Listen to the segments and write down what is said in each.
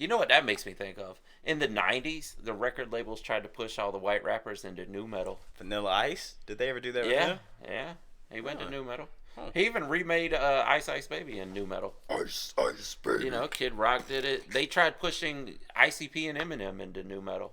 You know what that makes me think of? In the 90s, the record labels tried to push all the white rappers into nu metal. Vanilla Ice? Did they ever do that with Yeah, him? yeah. He went to nu metal. Huh. He even remade Ice Ice Baby in nu metal. Ice Ice Baby. You know, Kid Rock did it. They tried pushing ICP and Eminem into nu metal.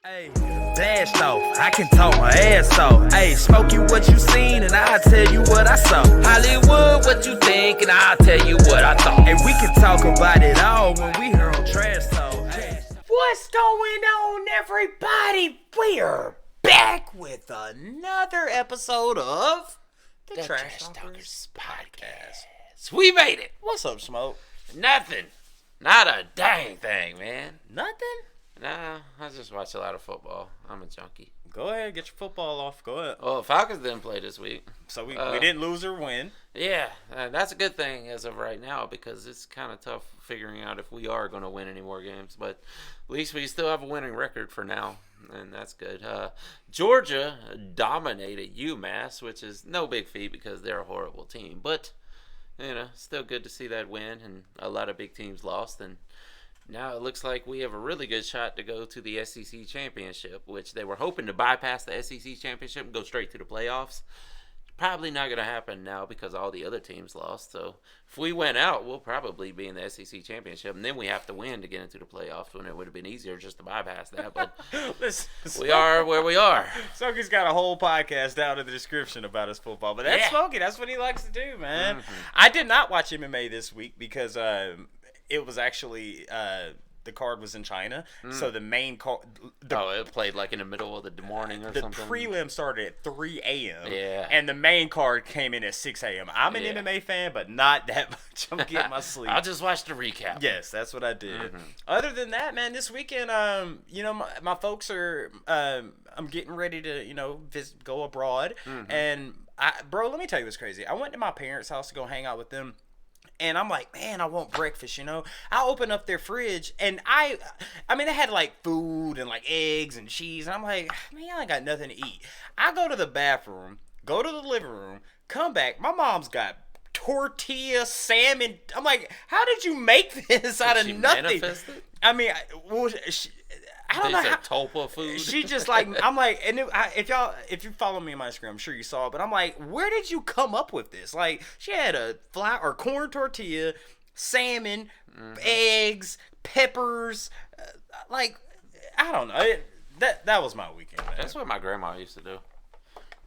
Hey, blast off, I can talk my ass off. Hey, Smokey, what you seen, and I'll tell you what I saw. Hollywood, what you think, and I'll tell you what I thought. And we can talk about it all when we here on Trash Talk. Hey. What's going on, everybody? We are back with another episode of The Trash Talkers Podcast. We made it. What's up, Smoke? Nothing. Not a dang thing, man. Nothing? Nah, I just watch a lot of football. I'm a junkie. Go ahead, get your football off. Go ahead. Oh, Falcons didn't play this week. So we didn't lose or win. Yeah, that's a good thing as of right now because it's kind of tough figuring out if we are going to win any more games. But at least we still have a winning record for now, and that's good. Georgia dominated UMass, which is no big feat because they're a horrible team. But, you know, still good to see that win, and a lot of big teams lost, and now it looks like we have a really good shot to go to the SEC championship, which they were hoping to bypass the SEC championship and go straight to the playoffs. Probably not going to happen now because all the other teams lost. So if we went out, we'll probably be in the SEC championship, and then we have to win to get into the playoffs. When it would have been easier just to bypass that, but we are where we are. Smokey's got a whole podcast down in the description about his football, but that's Yeah. Smokey. That's what he likes to do, man. Mm-hmm. I did not watch MMA this week because it was actually the card was in China, so the main card. It played like in the middle of the morning or the something. prelim started at 3 a.m. Yeah. And the main card came in at 6 a.m. I'm an Yeah. MMA fan, but not that much. I'm getting my sleep. I'll just watch the recap. Yes, that's what I did. Mm-hmm. Other than that, man, this weekend, you know, my folks are, I'm getting ready to, you know, go abroad. And, bro, let me tell you what's crazy. I went to my parents' house to go hang out with them. And I'm like, man, I want breakfast, you know. I open up their fridge, and I mean, they had, like, food and, like, eggs and cheese. And I'm like, man, I ain't got nothing to eat. I go to the bathroom, go to the living room, come back. My mom's got tortilla, salmon. I'm like, how did you make this out of nothing? Manifested? I mean, I don't know It's how. a Topa food. She just like, I'm like, and if you follow me on my Instagram, I'm sure you saw it, but I'm like, where did you come up with this? Like, she had a flour or corn tortilla, salmon, eggs, peppers, like, I don't know. That was my weekend, man. That's what my grandma used to do.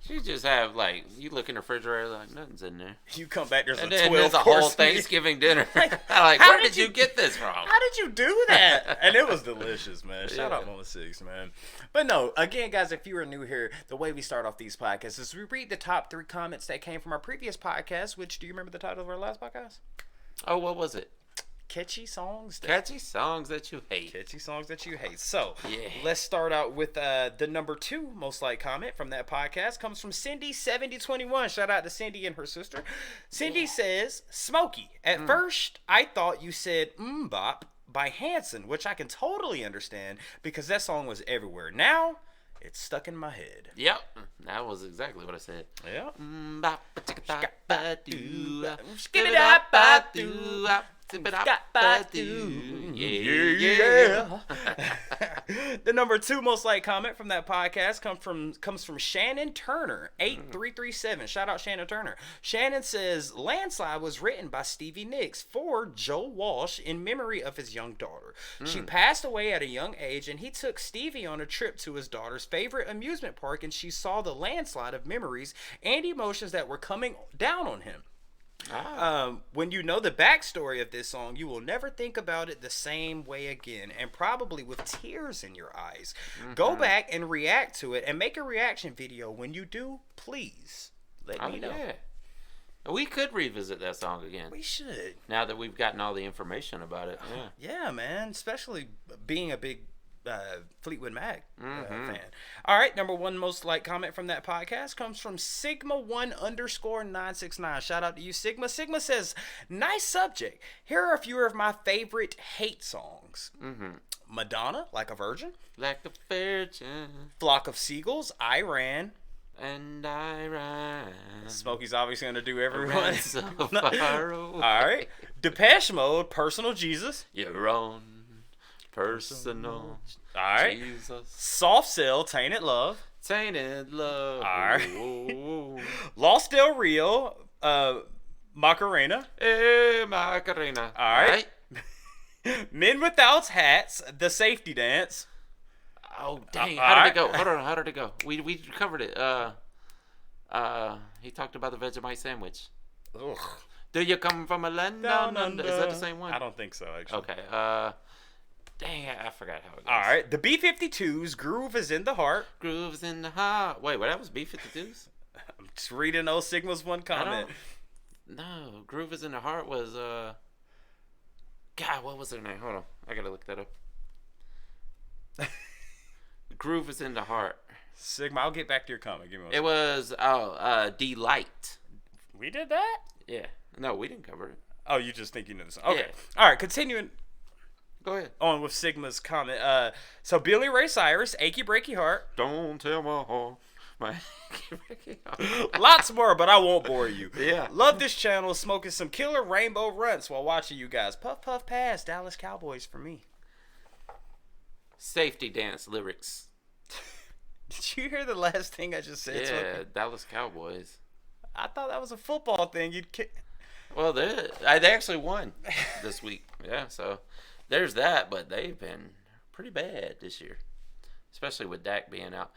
She just have, like, you look in the refrigerator, like, nothing's in there. You come back, there's And a then 12 there's a whole course meal. Thanksgiving dinner. Like, Like, how where did did you you- get this from? How did you do that? And it was delicious, man. Shout Yeah. out Mama Six, man. But no, again, guys, if you are new here, the way we start off these podcasts is we read the top 3 comments that came from our previous podcast, which, do you remember the title of our last podcast? Oh, what was it? Catchy songs. Catchy songs that you hate. Catchy songs that you hate. So, Yeah. let's start out with the number 2 most liked comment from that podcast. Comes from Cindy7021. Shout out to Cindy and her sister. Cindy says, Smokey, at first I thought you said Bop by Hanson, which I can totally understand because that song was everywhere. Now, it's stuck in my head. Yep. That was exactly what I said. Yeah. Skip it up, yeah. The number 2 most liked comment from that podcast comes from Shannon Turner 8337. Shout out Shannon Turner. Shannon says Landslide was written by Stevie Nicks for Joe Walsh in memory of his young daughter. She passed away at a young age, and he took Stevie on a trip to his daughter's favorite amusement park, and she saw the landslide of memories and emotions that were coming down on him. When you know the backstory of this song, you will never think about it the same way again, and probably with tears in your eyes. Go back and react to it and make a reaction video. When you do, please let me know. Yeah. We could revisit that song again. We should. Now that we've gotten all the information about it. Yeah. Yeah, man. Especially being a big Fleetwood Mac fan. All right, number 1 most liked comment from that podcast comes from Sigma1_969. Shout out to you, Sigma. Sigma says, nice subject. Here are a few of my favorite hate songs. Madonna, Like a Virgin. Like a virgin. Flock of Seagulls, I Ran. And I ran. Smokey's obviously going to do everyone. Ran so far away. All right. Depeche Mode, Personal Jesus. You're on Personal. All right. Jesus. Soft Cell, Tainted Love. Tainted love. All right. Ooh. Los Del Rio, Macarena. Hey, Macarena. All right. Men Without Hats, The Safety Dance. Oh, dang. all How did right. it go? Hold on. How did it go? We covered it. He talked about the Vegemite sandwich. Ugh. Do you come from a land down under? Is that the same one? I don't think so, actually. Okay. Dang, I forgot how it goes. All right. The B-52s, Groove is in the Heart. Grooves in the heart. Wait, what? That was B-52s? I'm just reading O Sigma's one comment. No, Groove is in the heart was God, what was their name? Hold on, I gotta look that up. Groove is in the heart. Sigma, I'll get back to your comment. Give me one It was Delight. We did that? Yeah. No, we didn't cover it. Oh, you just think you know this. Okay. Yeah. All right, continuing Go ahead. on with Sigma's comment. So Billy Ray Cyrus, Achy Breaky Heart. Don't tell my heart. My Lots more, but I won't bore you. Yeah. Love this channel, smoking some killer rainbow runts while watching you guys. Puff, puff, pass. Dallas Cowboys for me. Safety dance lyrics. Did you hear the last thing I just said? Yeah, Smokey? Dallas Cowboys. I thought that was a football thing. You'd Well, they actually won this week. Yeah, so there's that, but they've been pretty bad this year, especially with Dak being out.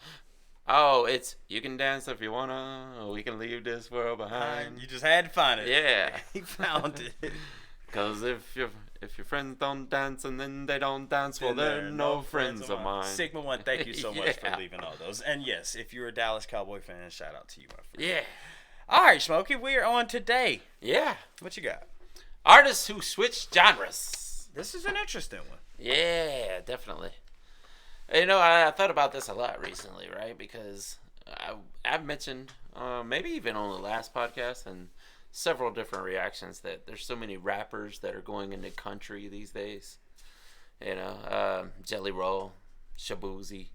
Oh, it's you can dance if you wanna, or we can leave this world behind. You just had to find it. Yeah, He found it. because if your friends don't dance and then they don't dance, well, they're no friends of mine. Sigma One, thank you so much Yeah. for leaving all those. And yes, if you're a Dallas Cowboy fan, shout out to you, my friend. Yeah, All right, Smokey, we are on today. yeah. What you got? Artists who switch genres. This is an interesting one. Yeah, definitely. You know, I thought about this a lot recently, right? Because I've mentioned, maybe even on the last podcast, and several different reactions that there's so many rappers that are going into country these days. You know, Jelly Roll, Shabuzi.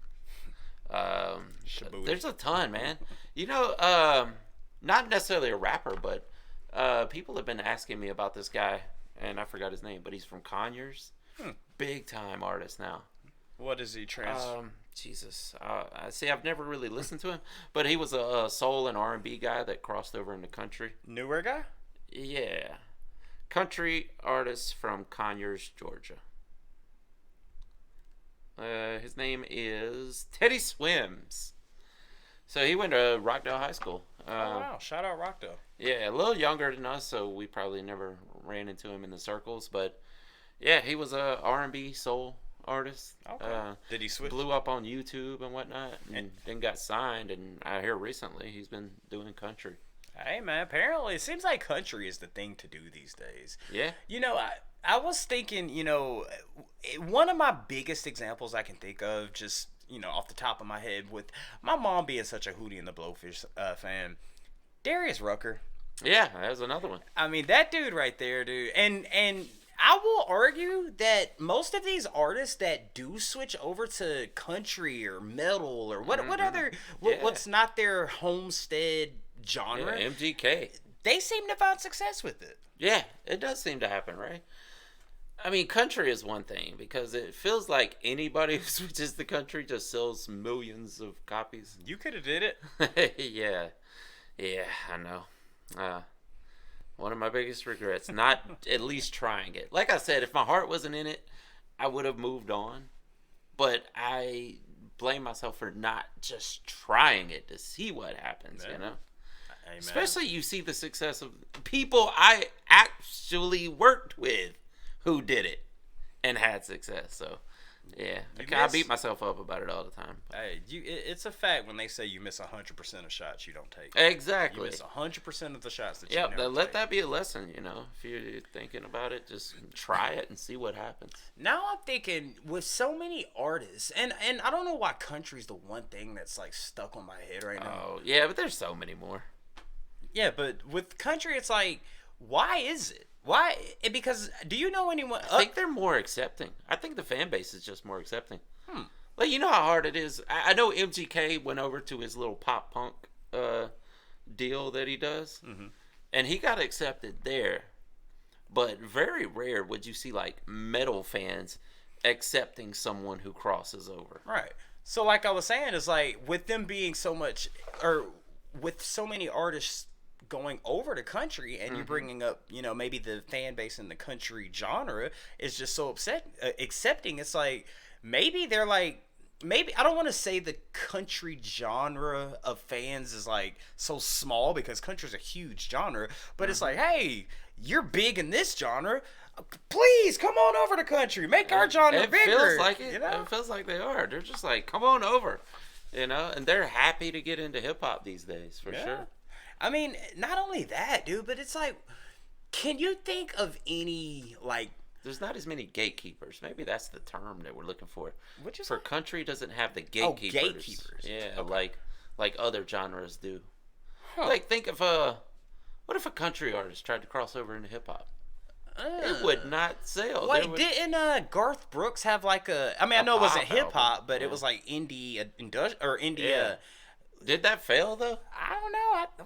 Shabuzi. There's a ton, man. You know, not necessarily a rapper, but people have been asking me about this guy, and I forgot his name, but he's from Conyers. Big time artist now. What is he Jesus. See, I've never really listened to him, but he was a soul and R&B guy that crossed over into country. Newer guy? Yeah. Country artist from Conyers, Georgia. His name is Teddy Swims. So he went to Rockdale High School. Oh, wow. Shout out Rockdale. Yeah, a little younger than us, so we probably never ran into him in the circles. But yeah, he was a R&B soul artist. Okay. Did he switch? Blew up on YouTube and whatnot, and then got signed. And I hear recently he's been doing country. Hey, man, apparently it seems like country is the thing to do these days. Yeah. You know, I was thinking, you know, one of my biggest examples I can think of, just, you know, off the top of my head, with my mom being such a Hootie and the Blowfish fan, Darius Rucker. Yeah, that was another one. I mean, that dude right there, dude. And I will argue that most of these artists that do switch over to country or metal or what other what's not their homestead genre, Yeah, MGK. they seem to find success with it. Yeah, it does seem to happen, right? I mean, country is one thing because it feels like anybody who switches to country just sells millions of copies. You could have did it. Yeah, I know. One of my biggest regrets, not at least trying it. Like I said, if my heart wasn't in it, I would have moved on. But I blame myself for not just trying it to see what happens, you know? Amen. Especially you see the success of people I actually worked with who did it and had success. So, yeah, I beat myself up about it all the time. Hey, it's a fact when they say you miss 100% of shots you don't take. Exactly. You miss 100% of the shots that you Yep, never let take. that be a lesson, you know. If you're thinking about it, just try it and see what happens. Now I'm thinking with so many artists, and I don't know why country's the one thing that's like stuck on my head right now. Oh, yeah, but there's so many more. Yeah, but with country, it's like, why is it? Why? Because do you know anyone? I think they're more accepting. I think the fan base is just more accepting. Like, you know how hard it is. I know MGK went over to his little pop punk deal that he does, and he got accepted there. But very rare would you see like metal fans accepting someone who crosses over. Right. So like I was saying, is like with them being so much, or with so many artists going over to country, and you bringing up, you know, maybe the fan base in the country genre is just so accepting. It's like maybe they're like, maybe I don't want to say the country genre of fans is like so small, because country's a huge genre, but it's like, hey, you're big in this genre. Please come on over to country. Make our genre bigger. It feels like it. You know? It feels like they are. They're just like, come on over, you know. And they're happy to get into hip hop these days, for sure. I mean, not only that, dude, but it's like, can you think of any like? There's not as many gatekeepers. Maybe that's the term that we're looking for. Which is for country doesn't have the gatekeepers. Oh, gatekeepers. Yeah, okay. like other genres do. Huh. Like think of what if a country artist tried to cross over into hip hop? It would not sell. Wait, didn't Garth Brooks have like a? I mean, I know it wasn't hip hop, but it was like indie, or indie. Yeah. Did that fail though? I don't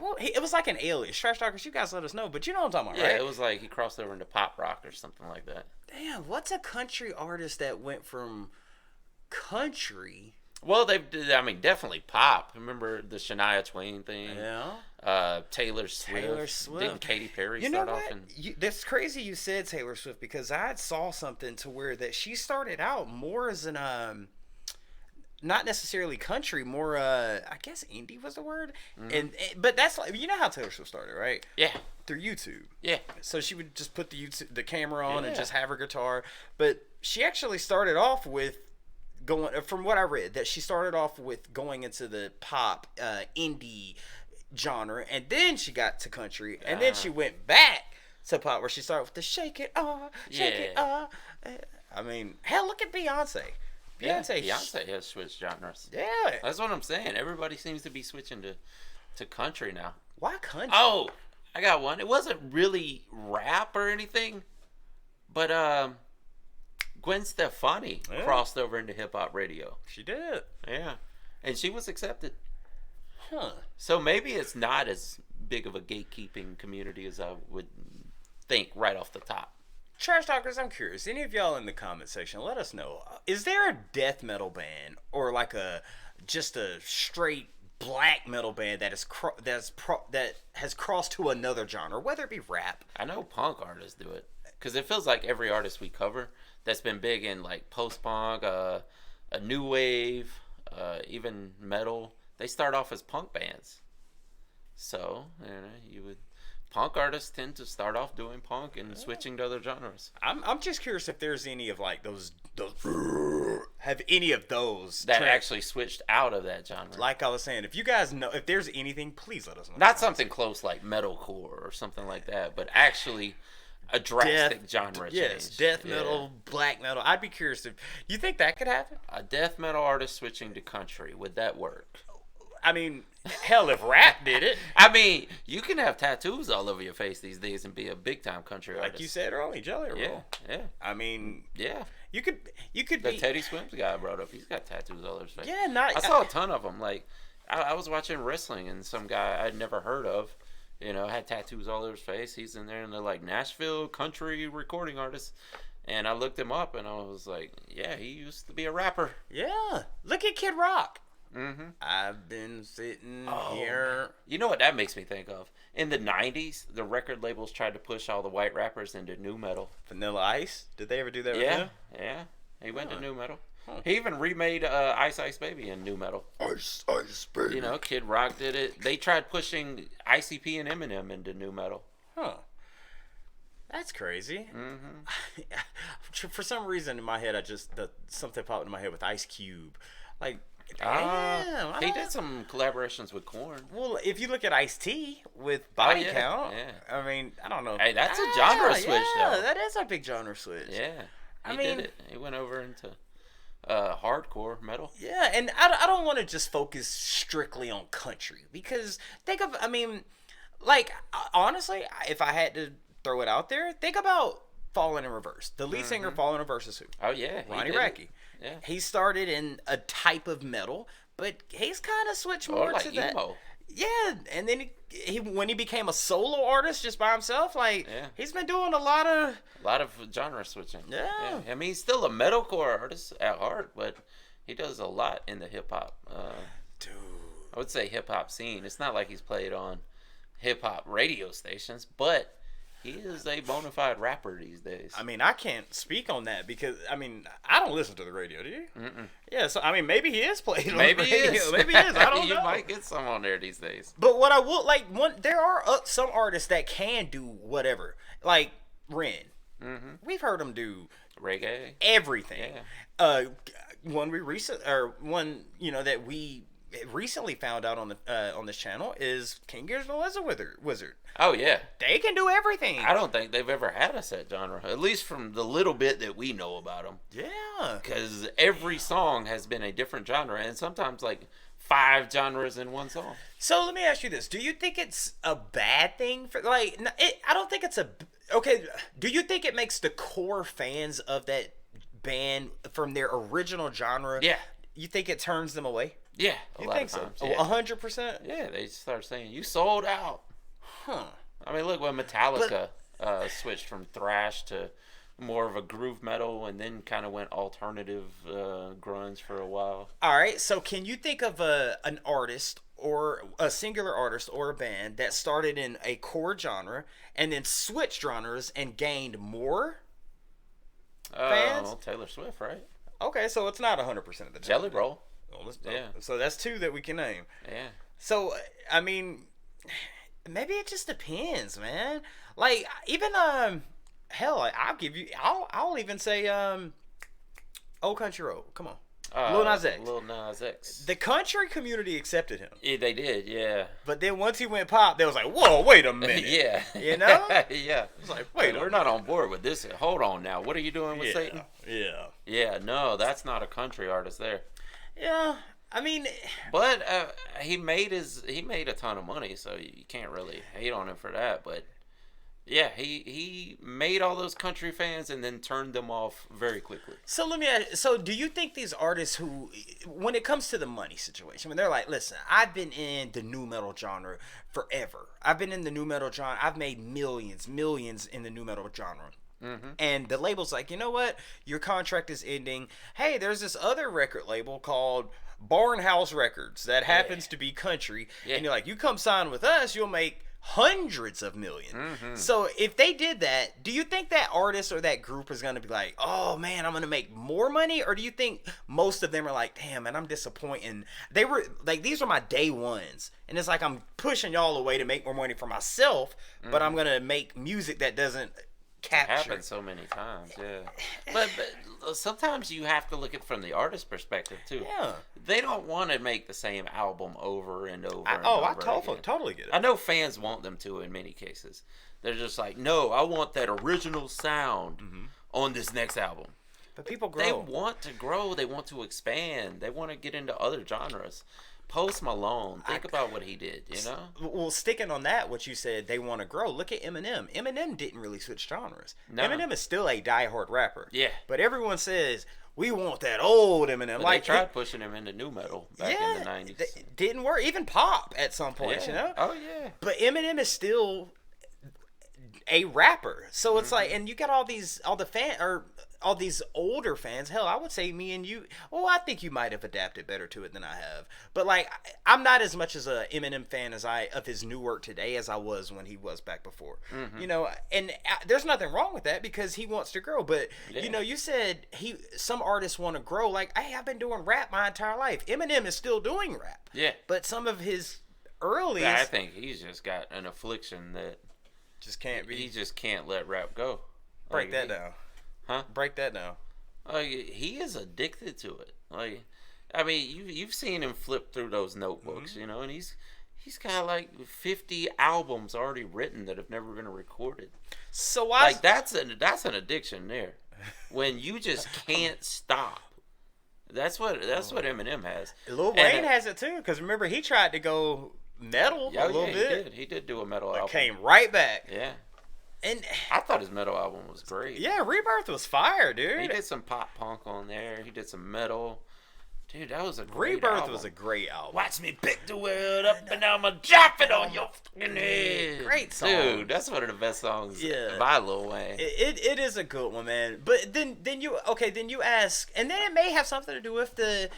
know. It was like an alias. Trash Talkers, you guys let us know. But you know what I'm talking about, yeah, right? It was like he crossed over into pop rock or something like that. Damn, what's a country artist that went from country? Well, definitely pop. Remember the Shania Twain thing? Yeah. Taylor Swift. Didn't Katy Perry start off in? That's crazy you said Taylor Swift, because I saw something to where that she started out more as an not necessarily country, more I guess indie was the word. But that's like, you know how Taylor Swift started, right? Yeah. Through YouTube. Yeah. So she would just put the camera on and just have her guitar. But she actually started off with going, from what I read, that she started off with going into the pop indie genre, and then she got to country, and then she went back to pop, where she started with the shake it off, shake it off. I mean, hell, look at Beyonce. Beyonce has switched genres. Yeah. That's what I'm saying. Everybody seems to be switching to country now. Why country? Oh, I got one. It wasn't really rap or anything, but Gwen Stefani crossed over into hip hop radio. She did. Yeah. And she was accepted. Huh. So maybe it's not as big of a gatekeeping community as I would think right off the top. Trash Talkers, I'm curious. Any of y'all in the comment section, let us know. Is there a death metal band, or like just a straight black metal band that has crossed to another genre, whether it be rap? I know punk artists do it, because it feels like every artist we cover that's been big in like post-punk, a new wave, even metal, they start off as punk bands. So, punk artists tend to start off doing punk and switching to other genres. I'm just curious if there's any of like those have any of those that actually switched out of that genre. Like I was saying, if you guys know, if there's anything, please let us know. Not something close like metalcore or something like that, but actually a drastic genre change. Yes, death metal, black metal. I'd be curious if you think that could happen. A death metal artist switching to country, would that work? I mean, hell, if rap did it. I mean, you can have tattoos all over your face these days and be a big time country artist. Like you said earlier, Jelly Roll. Yeah. I mean, yeah. You could the Teddy Swims guy I brought up, he's got tattoos all over his face. Yeah, I saw a ton of them. Like, I was watching wrestling, and some guy I'd never heard of, had tattoos all over his face. He's in there, and they're like Nashville country recording artists. And I looked him up, and I was like, yeah, he used to be a rapper. Yeah. Look at Kid Rock. Mm-hmm. I've been sitting here. You know what that makes me think of? In the 90s, the record labels tried to push all the white rappers into nu metal. Vanilla Ice? Did they ever do that with him? Yeah. He went to nu metal. He even remade Ice Ice Baby in nu metal. Ice Ice Baby. Kid Rock did it. They tried pushing ICP and Eminem into nu metal. Huh. That's crazy. Mm-hmm. For some reason in my head, something popped in my head with Ice Cube. Like, damn. He did some collaborations with Korn. Well, if you look at Ice-T with Body Count, I mean, I don't know. Hey, that's a genre switch, though. Yeah, that is a big genre switch. Yeah. He did it. He went over into hardcore metal. Yeah, and I don't want to just focus strictly on country, because honestly, if I had to throw it out there, think about Fallen in Reverse. The lead singer Fallen in Reverse is who? Oh, yeah. Ronnie Radke. Yeah. He started in a type of metal, but he's kind of switched more like to that. emo. Yeah, and then he when he became a solo artist just by himself, like he's been doing a lot of genre switching. Yeah. I mean, he's still a metalcore artist at heart, but he does a lot in the hip hop. Dude, I would say hip hop scene. It's not like he's played on hip hop radio stations, but he is a bona fide rapper these days. I mean, I can't speak on that because I mean, I don't listen to the radio. Do you? Mm-mm. Yeah, so I mean, maybe he is playing. Maybe on he the radio. is. Maybe he is. I don't know. You might get some on there these days. But what I would like, there are some artists that can do whatever, like Ren. Mm-hmm. We've heard him do reggae, everything. Yeah. One that we recently found out on this channel is King Gizzard Wizard. Oh yeah, they can do everything. I don't think they've ever had a set genre, at least from the little bit that we know about them. Yeah, because every song has been a different genre, and sometimes like 5 genres in one song. So let me ask you this: do you think it's a bad thing for I don't think it's okay. Do you think it makes the core fans of that band from their original genre? Yeah. You think it turns them away? Yeah, you think so? 100%. Yeah, they start saying you sold out. Huh. I mean, look when Metallica switched from thrash to more of a groove metal, and then kind of went alternative grunge for a while. All right, so can you think of an artist or a singular artist or a band that started in a core genre and then switched genres and gained more fans? Well, Taylor Swift, right? Okay, so it's not 100% of the time. Jelly Roll. Yeah. So that's 2 that we can name. Yeah. So I mean, maybe it just depends, man. Like even hell, I'll even say Old Country Road. Come on, Lil Nas X. Lil Nas X. The country community accepted him. Yeah, they did. Yeah. But then once he went pop, they was like, "Whoa, wait a minute." Yeah. You know? Yeah. It's like, wait, we're not on board with this. Hold on now. What are you doing with Satan? Yeah. Yeah. No, that's not a country artist there. Yeah. I mean, but he made a ton of money, so you can't really hate on him for that. But yeah, he made all those country fans and then turned them off very quickly. So let me ask, so do you think these artists who, when it comes to the money situation, when they're like, listen, I've been in the nu metal genre forever. I've been in the nu metal genre. I've made millions in the nu metal genre. Mm-hmm. And the label's like, you know what? Your contract is ending. Hey, there's this other record label called Barnhouse Records that happens to be country. Yeah. And you're like, you come sign with us, you'll make hundreds of millions. Mm-hmm. So if they did that, do you think that artist or that group is going to be like, oh man, I'm going to make more money? Or do you think most of them are like, damn man, I'm disappointed. They were like, these are my day ones. And it's like, I'm pushing y'all away to make more money for myself, but I'm going to make music that doesn't capture. It happens so many times, yeah. But sometimes you have to look at it from the artist perspective too. Yeah. They don't want to make the same album over and over. I totally get it. I know fans want them to in many cases. They're just like, no, I want that original sound on this next album. But people grow. They want to grow. They want to expand. They want to get into other genres. Post Malone, think about what he did, you know? Well, sticking on that, what you said, they want to grow. Look at Eminem. Eminem didn't really switch genres. No. Eminem is still a diehard rapper. Yeah. But everyone says, we want that old Eminem. But like, they tried pushing him into nu metal back in the 90s. Didn't work. Even pop at some point, you know? Oh, yeah. But Eminem is still a rapper. So it's like, and you got all these older fans. Hell, I would say me and you. Well, I think you might have adapted better to it than I have. But like, I'm not as much as a Eminem fan of his new work today as I was when he was back before. You know, and there's nothing wrong with that because he wants to grow. But you know, you said some artists want to grow. Like, hey, I've been doing rap my entire life. Eminem is still doing rap. Yeah. But some of his early, I think he's just got an affliction that just can't be. He just can't let rap go. Break that down. Huh? Break that down. He is addicted to it. Like, I mean, you've seen him flip through those notebooks, you know, and he's got like 50 albums already written that have never been recorded. So why? Like that's an addiction there. When you just can't stop. That's what Eminem has. Lil Wayne has it too, because remember he tried to go metal a little bit. He did do a metal album. Came right back. Yeah. And I thought his metal album was great. Yeah, Rebirth was fire, dude. He did some pop punk on there. He did some metal. Dude, that was a great Rebirth album. was a great album. Watch me pick the world up and I'ma drop it on your fucking head. Great song. Dude, that's one of the best songs by Lil Wayne. It is a good one, man. But then you ask, and then it may have something to do with the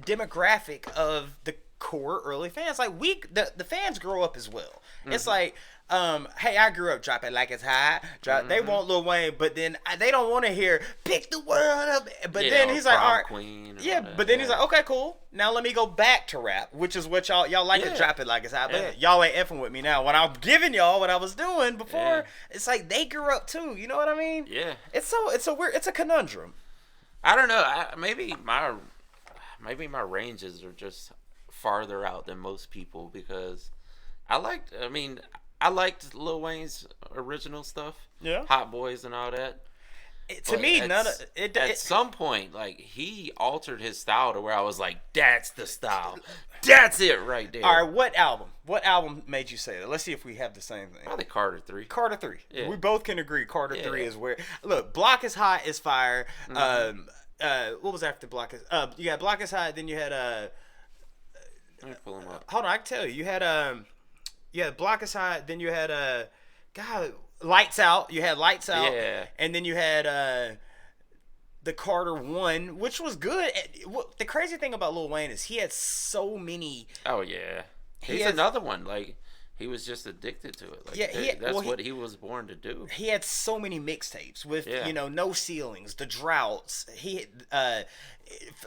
demographic of the core early fans. Like the fans grow up as well. It's like, hey, I grew up dropping like it's hot. They want Lil Wayne, but then they don't want to hear pick the world up. But then he's like, all right, Queen but then he's like, okay, cool. Now let me go back to rap, which is what y'all like to drop it like it's hot. But y'all ain't effing with me now. When I'm giving y'all what I was doing before, it's like they grew up too. You know what I mean? Yeah. It's a weird. It's a conundrum. I don't know. Maybe my ranges are just farther out than most people because I liked Lil Wayne's original stuff. Yeah. Hot Boys and all that. To me, none of it. At some point, like, he altered his style to where I was like, that's the style. That's it right there. All right, what album? What album made you say that? Let's see if we have the same thing. Probably Carter 3. Carter 3. Yeah. We both can agree Carter 3 is where... Look, Block is Hot is fire. What was after Block is... you had Block is Hot, then you had... Let me pull him up. Hold on, I can tell you. You had Block is Hot, then you had... God... Lights Out. You had Lights Out. Yeah. And then you had the Carter 1, which was good. The crazy thing about Lil Wayne is he had so many... Oh, yeah. He's another one. Like, he was just addicted to it. Like, that's what he was born to do. He had so many mixtapes with, No Ceilings, The Droughts. He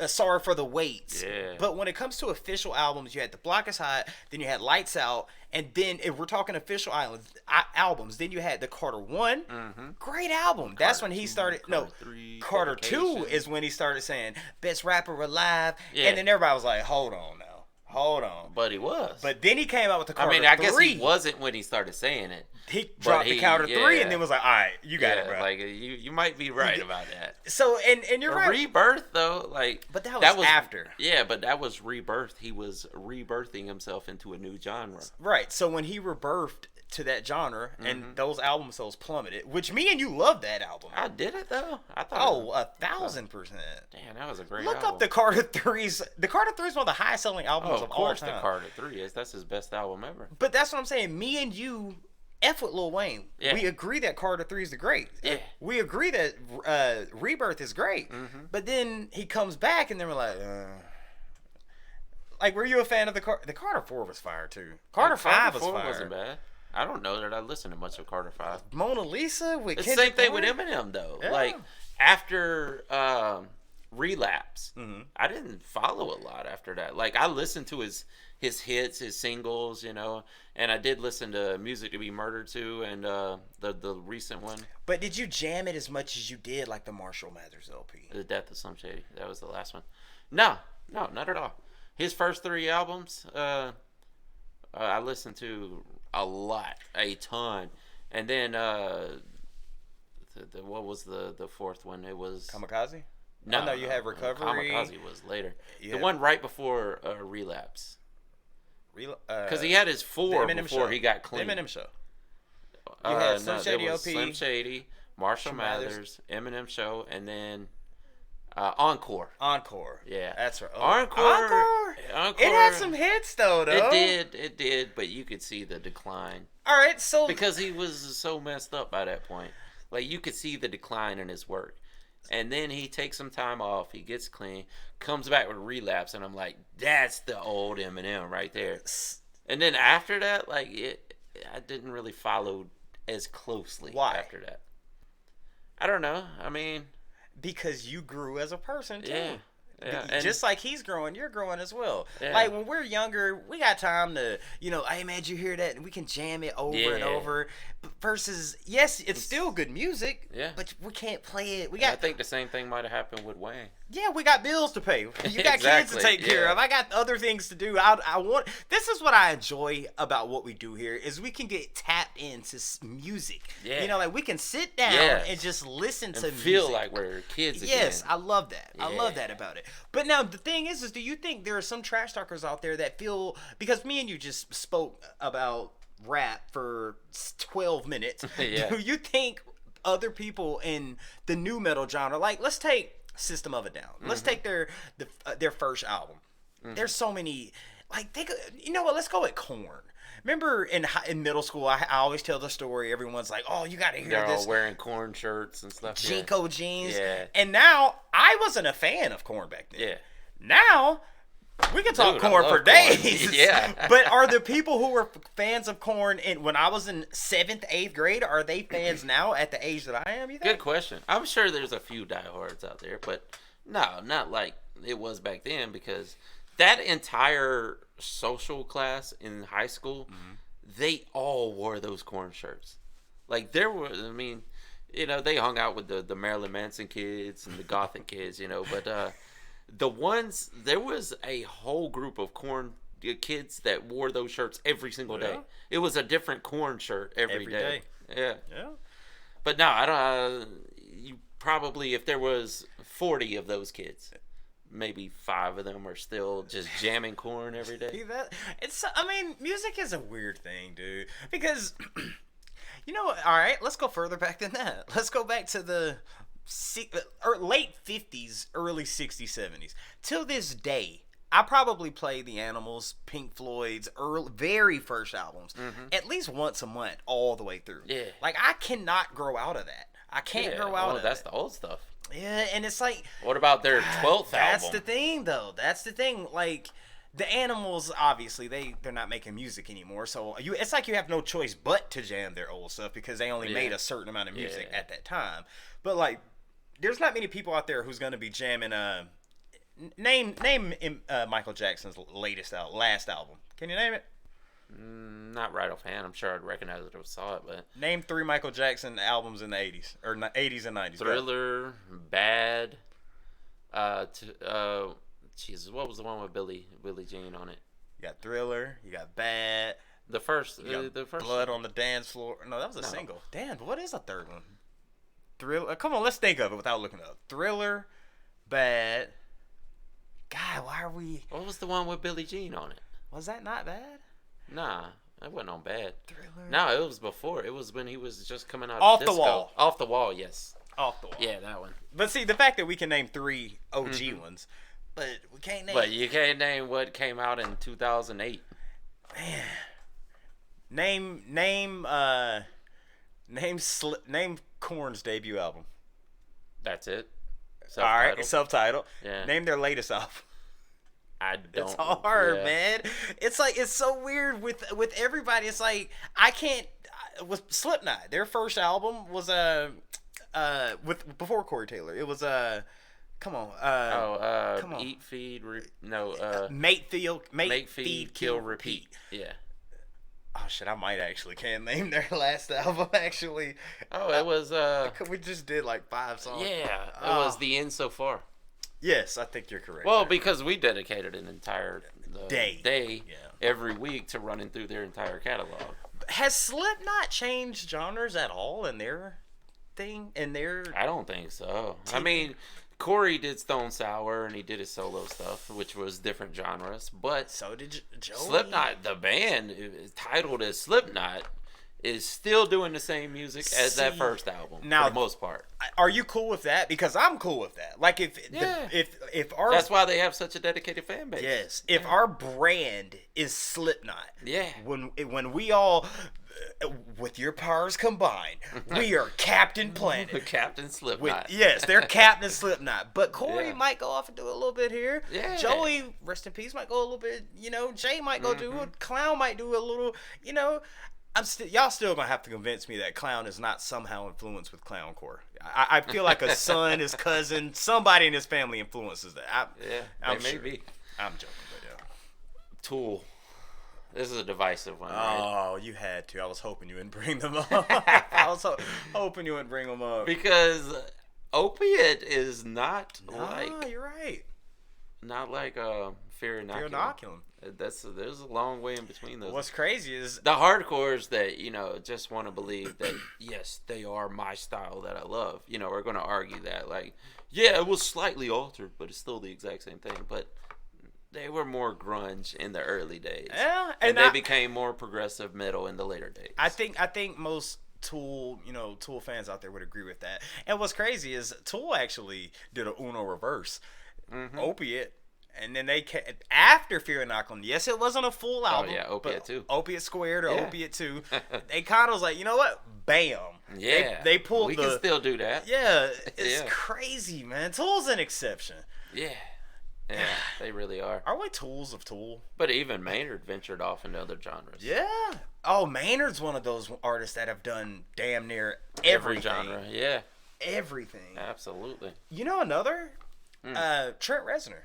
Sorry for the Waits. Yeah. But when it comes to official albums, you had The Block is Hot, then you had Lights Out, and then if we're talking official albums, then you had the Carter 1. Great album. That's when he started. Carter 2 is when he started saying best rapper alive. Yeah. And then everybody was like, hold on now. Hold on. But he was. But then he came out with the Carter 3. I guess he wasn't when he started saying it. He dropped the Carter 3 and then was like, all right, you got it, bro. Like, you might be right about that. So, and you're right. Rebirth, though, like... But that was after. Yeah, but that was Rebirth. He was rebirthing himself into a new genre. Right. So when he rebirthed to that genre and those album sales plummeted, which me and you loved that album. I did it, though. I thought... 1,000%. Damn, that was a great Look album. Up the Carter 3's... The Carter 3 is one of the highest selling albums of all time. Of course the Carter 3 is. That's his best album ever. But that's what I'm saying. Me and you... F with Lil Wayne. Yeah. We agree that Carter 3 is the great. Yeah. We agree that Rebirth is great. But then he comes back and then we're like, were you a fan of the Carter 4 was fire too. Carter 5 was fire. Wasn't bad. I don't know that I listened to much of Carter 5. Mona Lisa with it's the same thing with Eminem though. Yeah. Like after Relapse, I didn't follow a lot after that. Like I listened to his hits, his singles, and I did listen to Music to Be Murdered too, and the recent one. But did you jam it as much as you did like the Marshall Mathers LP? The Death of Some Shady. That was the last one. No, not at all. His first 3 albums, I listened to a ton, and then what was the 4th one? It was Kamikaze. No, you had Recovery. Kamikaze was later. The one right before Relapse. Because he had his 4 before he got clean. The Eminem Show. You had Slim Shady LP. Slim Shady, Marshall Mathers, Eminem Show, and then Encore. Encore. Yeah. That's right. Encore. It had some hits, though. It did, but you could see the decline. All right, so... Because he was so messed up by that point. Like, you could see the decline in his work. And then he takes some time off. He gets clean. Comes back with Relapse. And I'm like, that's the old Eminem right there. And then after that, like, I didn't really follow as closely. Why? After that. I don't know. I mean... Because you grew as a person, too. Yeah. Yeah, just like he's growing, you're growing as well. Yeah. Like when we're younger, we got time to, hey man, did you hear that? And we can jam it over and over. Versus, yes, it's still good music. Yeah. But we can't play it. I think the same thing might have happened with Wayne. Yeah, we got bills to pay. You got kids to take care of. I got other things to do. I want. This is what I enjoy about what we do here is we can get tapped into music. Yeah. Like we can sit down and just listen to music. Feel like we're kids again. Yes, I love that. Yeah. I love that about it. But now the thing is do you think there are some trash talkers out there that feel, because me and you just spoke about rap for 12 minutes. Yeah. Do you think other people in the new metal genre, like let's take System of a Down. Let's take their first album. There's so many. Like, you know what? Let's go with Korn. Remember in middle school, I always tell the story. Everyone's like, "Oh, you got to hear They're this." all wearing Korn shirts and stuff. Jinko jeans. Yeah. And now, I wasn't a fan of Korn back then. Yeah. Now, we can talk Korn for Korn. days. Yeah. But are the people who were fans of Korn when I was in 7th, 8th grade, are they fans now at the age that I am, you think? Good question. I'm sure there's a few diehards out there, but no, not like it was back then, because that entire social class in high school, they all wore those Korn shirts. Like, they hung out with the Marilyn Manson kids and the Gothic kids, but there was a whole group of Korn kids that wore those shirts every single day. It was a different Korn shirt every day. Yeah. But no, I don't. You probably, if there was 40 of those kids, maybe 5 of them are still just jamming Korn every day. Music is a weird thing, dude. Because, all right, let's go further back than that. Let's go back to the late 50s, early 60s, 70s. Till this day, I probably play the Animals, Pink Floyd's very first albums at least once a month all the way through. Yeah. Like, I cannot grow out of that. I can't grow out of that's it. the old stuff. Yeah, and it's like... What about their 12th album? That's the thing, though. That's the thing. Like, the Animals, obviously, they're not making music anymore, so it's like you have no choice but to jam their old stuff, because they only made a certain amount of music at that time. But, like, there's not many people out there who's going to be jamming... Name Michael Jackson's last album. Can you name it? Not right offhand. I'm sure I'd recognize it if I saw it, but... Name 3 Michael Jackson albums in the 80s, or 80s and 90s. Thriller, Bad, Jesus, what was the one with Billie Jean on it? You got Thriller, you got Bad. The first Blood on the Dance Floor. No, that was a single. Damn, what is a third one? Thriller. Come on, let's think of it without looking up. Thriller, Bad. God, why are we... What was the one with Billie Jean on it? Was that not Bad? Nah, that wasn't on Bad. Thriller. No, it was before. It was when he was just coming out Off of the disco. Wall. Off the Wall, yes. Off the Wall. Yeah, that one. But see, the fact that we can name 3 OG ones, but we can't name... But you can't name what came out in 2008. Man. Name Korn's debut album. That's it. All right, subtitle. Yeah. Name their latest album. I don't. It's hard, man. It's like, it's so weird with everybody. It's like, I can't. With Slipknot, their first album was before Corey Taylor. It was come on. Come on. Eat, Feed, Mate, Feed, Kill, Repeat. Yeah. Oh shit, I might actually can name their last album actually. Oh, it was we just did like 5 songs. Yeah, it was The End So Far. Yes, I think you're correct. Well, because we dedicated an entire day Yeah. every week to running through their entire catalog. Has Slipknot changed genres at all in their thing? I don't think so. I mean, Corey did Stone Sour and he did his solo stuff, which was different genres. But so did Joey. Slipknot, the band titled as Slipknot, is still doing the same music as that first album for the most part. Are you cool with that? Because I'm cool with that. Like if our that's why they have such a dedicated fan base. Yes, if our brand is Slipknot. Yeah. When we all with your powers combined, we are Captain Planet. Captain Slipknot. They're Captain Slipknot. But Corey might go off and do a little bit here. Yeah. Joey, rest in peace, might go a little bit. Jay might go do it. Clown might do a little. Y'all still gonna have to convince me that Clown is not somehow influenced with clowncore. I feel like a son, his cousin, somebody in his family influences that. I'm sure. Maybe. I'm joking, but yeah. Tool. This is a divisive one. Oh, right? You had to. I was hoping you wouldn't bring them up. I was hoping you wouldn't bring them up because Opiate is not you're right. Not like Fear Inoculum. There's a long way in between those. What's crazy is the hardcores that just want to believe that yes, they are my style that I love. We're going to argue that it was slightly altered, but it's still the exact same thing. But they were more grunge in the early days. Yeah, and they became more progressive metal in the later days. I think most Tool, Tool fans out there would agree with that. And what's crazy is Tool actually did a Uno reverse, Opiate, and then after Fear and Knock'em. Yes, it wasn't a full album. Oh yeah, Opiate 2. Opiate Squared or Opiate 2. They kind of was like, you know what? Bam. Yeah. They pulled We can still do that. Yeah, it's crazy, man. Tool's an exception. Yeah. Yeah, they really are. Are we tools of Tool? But even Maynard ventured off into other genres. Yeah. Oh, Maynard's one of those artists that have done damn near Every everything. genre, yeah. Everything. Absolutely. You know another? Trent Reznor.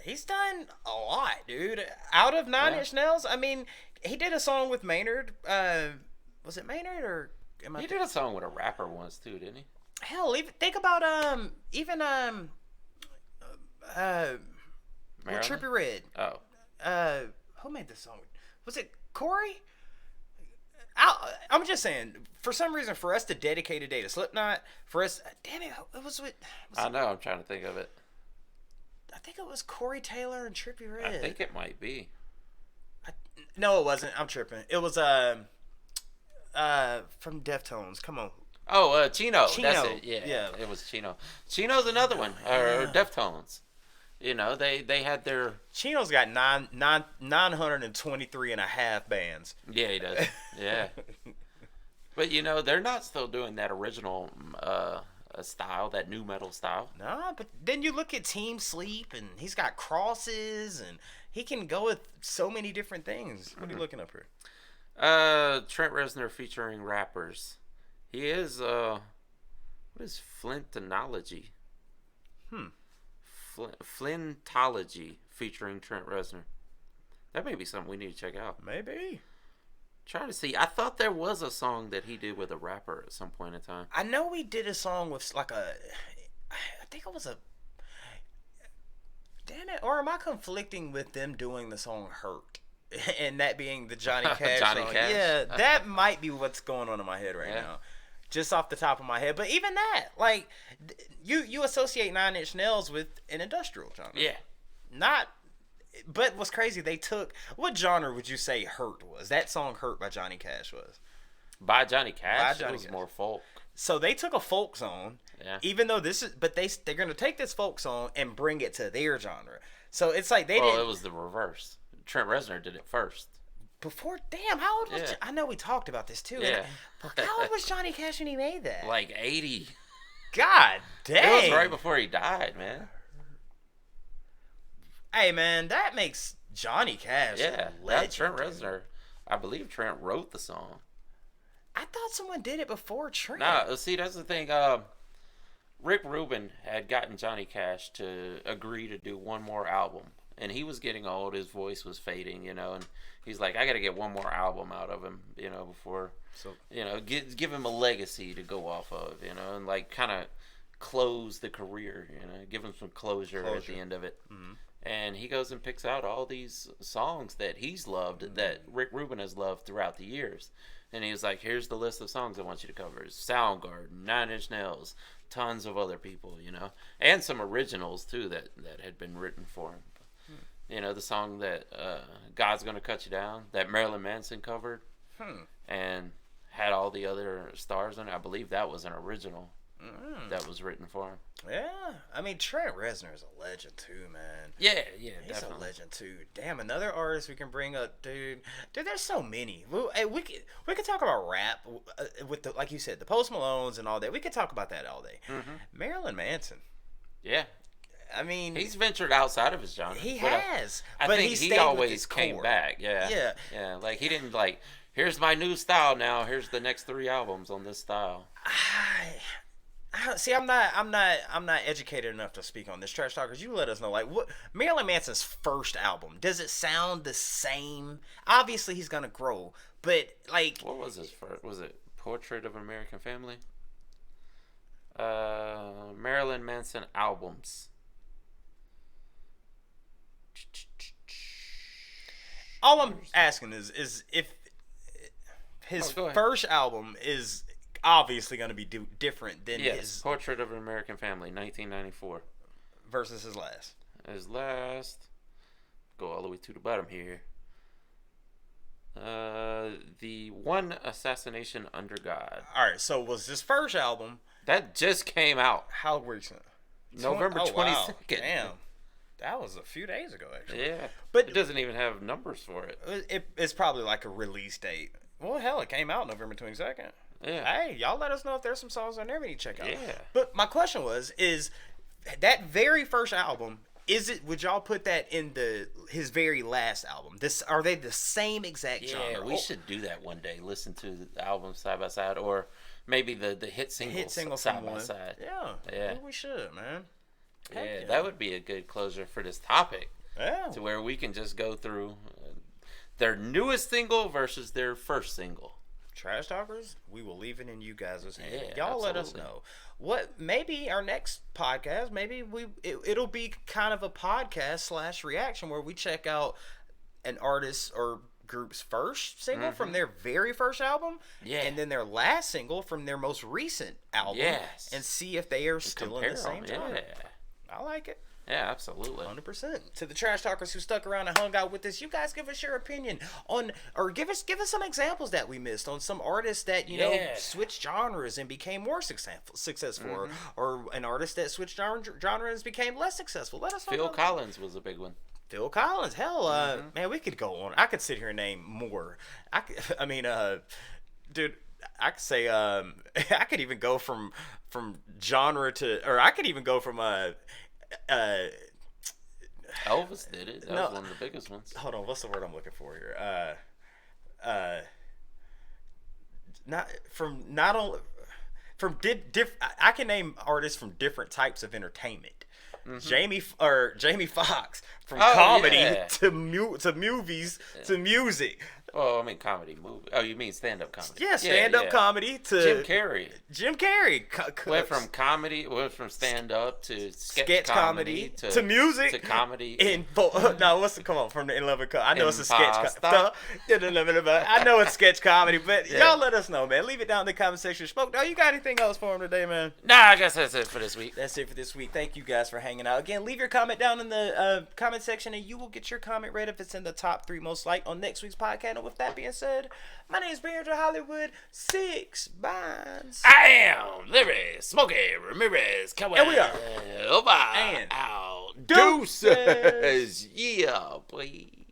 He's done a lot, dude. Out of Nine Inch Nails, I mean, he did a song with Maynard. Was it Maynard or? He did a song with a rapper once too, didn't he? Hell, even think about with Trippie Redd. Oh. Who made this song? Was it Corey? I'm just saying, for some reason, for us to dedicate a day to Slipknot, damn it, it was with. I know, I'm trying to think of it. I think it was Corey Taylor and Trippie Redd. I think it might be. No, it wasn't. I'm tripping. It was from Deftones. Come on. Oh, Chino. Chino. That's it. Yeah. It was Chino. Chino's another one. Or Deftones. They had their. Chino's got 923 and a half bands. Yeah, he does. Yeah. But they're not still doing that original style, that new metal style. Nah, but then you look at Team Sleep, and he's got crosses, and he can go with so many different things. What are you looking up here? Trent Reznor featuring rappers. He is what is Flintonology? Flintology featuring Trent Reznor. That may be something we need to check out. Maybe. Trying to see. I thought there was a song that he did with a rapper at some point in time. I know he did a song with I think it was a. Damn it! Or am I conflicting with them doing the song "Hurt" and that being the Johnny Cash Johnny song? Cash. Yeah, that might be what's going on in my head right now, just off the top of my head. But even that, like, you associate Nine Inch Nails with an industrial genre. Yeah. Not. But what's crazy, they took... What genre would you say "Hurt" was? That song "Hurt" by Johnny Cash was. By Johnny Cash? It was more folk. So they took a folk song, even though this is... But they're going to take this folk song and bring it to their genre. So it's like they didn't... it was the reverse. Trent Reznor did it first. Before... Damn, how old was... I know we talked about this too. Yeah. How old was Johnny Cash when he made that? Like 80. God dang. It was right before he died, man. Hey, man, that makes Johnny Cash a legend. Trent Reznor. I believe Trent wrote the song. I thought someone did it before Trent. No, see, that's the thing. Rick Rubin had gotten Johnny Cash to agree to do one more album. And he was getting old. His voice was fading, and he's like, I got to get one more album out of him, before, give him a legacy to go off of, and like kind of close the career, give him some closure at the end of it. Mm-hmm. And he goes and picks out all these songs that he's loved, that Rick Rubin has loved throughout the years. And he was like, here's the list of songs I want you to cover. Soundgarden, Nine Inch Nails, tons of other people, and some originals, too, that had been written for him. The song that God's Gonna Cut You Down, that Marilyn Manson covered, and had all the other stars on it. I believe that was an original that was written for him. Yeah, I mean, Trent Reznor is a legend too, man. Yeah, he's definitely a legend too. Damn, another artist we can bring up, dude. There's so many. We could talk about rap with the, like you said, the Post Malones and all that. We could talk about that all day. Marilyn Manson. Yeah. I mean, he's ventured outside of his genre. He has. I think he always came back. Yeah. Like he didn't like. Here's my new style now. Here's the next 3 albums on this style. See, I'm not educated enough to speak on this. Trash Talkers, you let us know. Like, what Marilyn Manson's first album, does it sound the same? Obviously, he's gonna grow, but like, what was his first? Was it Portrait of an American Family? Marilyn Manson albums. All I'm asking is if his first album is obviously going to be different than his Portrait of an American Family, 1994, versus his last. His last, go all the way to the bottom here. The One Assassination Under God. All right, so was this first album? That just came out. How recent? November 22nd. Wow. Damn. That was a few days ago, actually. Yeah. But it doesn't even have numbers for it. It's probably like a release date. Well, hell, it came out November 22nd. Yeah. Hey, y'all let us know if there's some songs on there we need to check out. Yeah. But my question is that very first album, would y'all put that in his very last album? Are they the same exact genre? Yeah, we should do that one day. Listen to the albums side by side, or maybe the hit singles side by side. Yeah. Maybe we should, man. Yeah, that would be a good closure for this topic. Yeah. To where we can just go through their newest single versus their first single. Trash Talkers, we will leave it in you guys' hands. Yeah, y'all let us know. Maybe our next podcast, maybe it'll be kind of a podcast / reaction where we check out an artist or group's first single from their very first album, and then their last single from their most recent album, and see if they are still in the same genre. Yeah. I like it. Yeah, absolutely. 100%. To the Trash Talkers who stuck around and hung out with us, you guys give us your opinion on, or give us some examples that we missed on some artists that, you know, switched genres and became more successful, or an artist that switched genres and became less successful. Let us know. Phil Collins was a big one. Phil Collins, hell, man, we could go on. I could sit here and name more. Dude, I could say, I could even go from genre to, or I could even go from Elvis did it. That was one of the biggest ones. Hold on, what's the word I'm looking for here? I can name artists from different types of entertainment. Jamie Foxx from comedy to movies to music. Well, I mean comedy movie. Oh, you mean stand-up comedy? Yeah, stand-up comedy to Jim Carrey. Went from stand-up to sketch comedy to music to comedy. Come on, from the In Love and I know it's a sketch comedy. I know it's sketch comedy, but y'all let us know, man. Leave it down in the comment section. Smoke, you got anything else for him today, man? Nah, I guess that's it for this week. That's it for this week. Thank you guys for hanging out. Again, leave your comment down in the comment section, and you will get your comment read if it's in the top 3 most liked on next week's podcast. And with that being said, my name is Barry Hollywood. 6 Binds. I am Larry Smokey Ramirez. And we are over and out. Deuces. Yeah, please.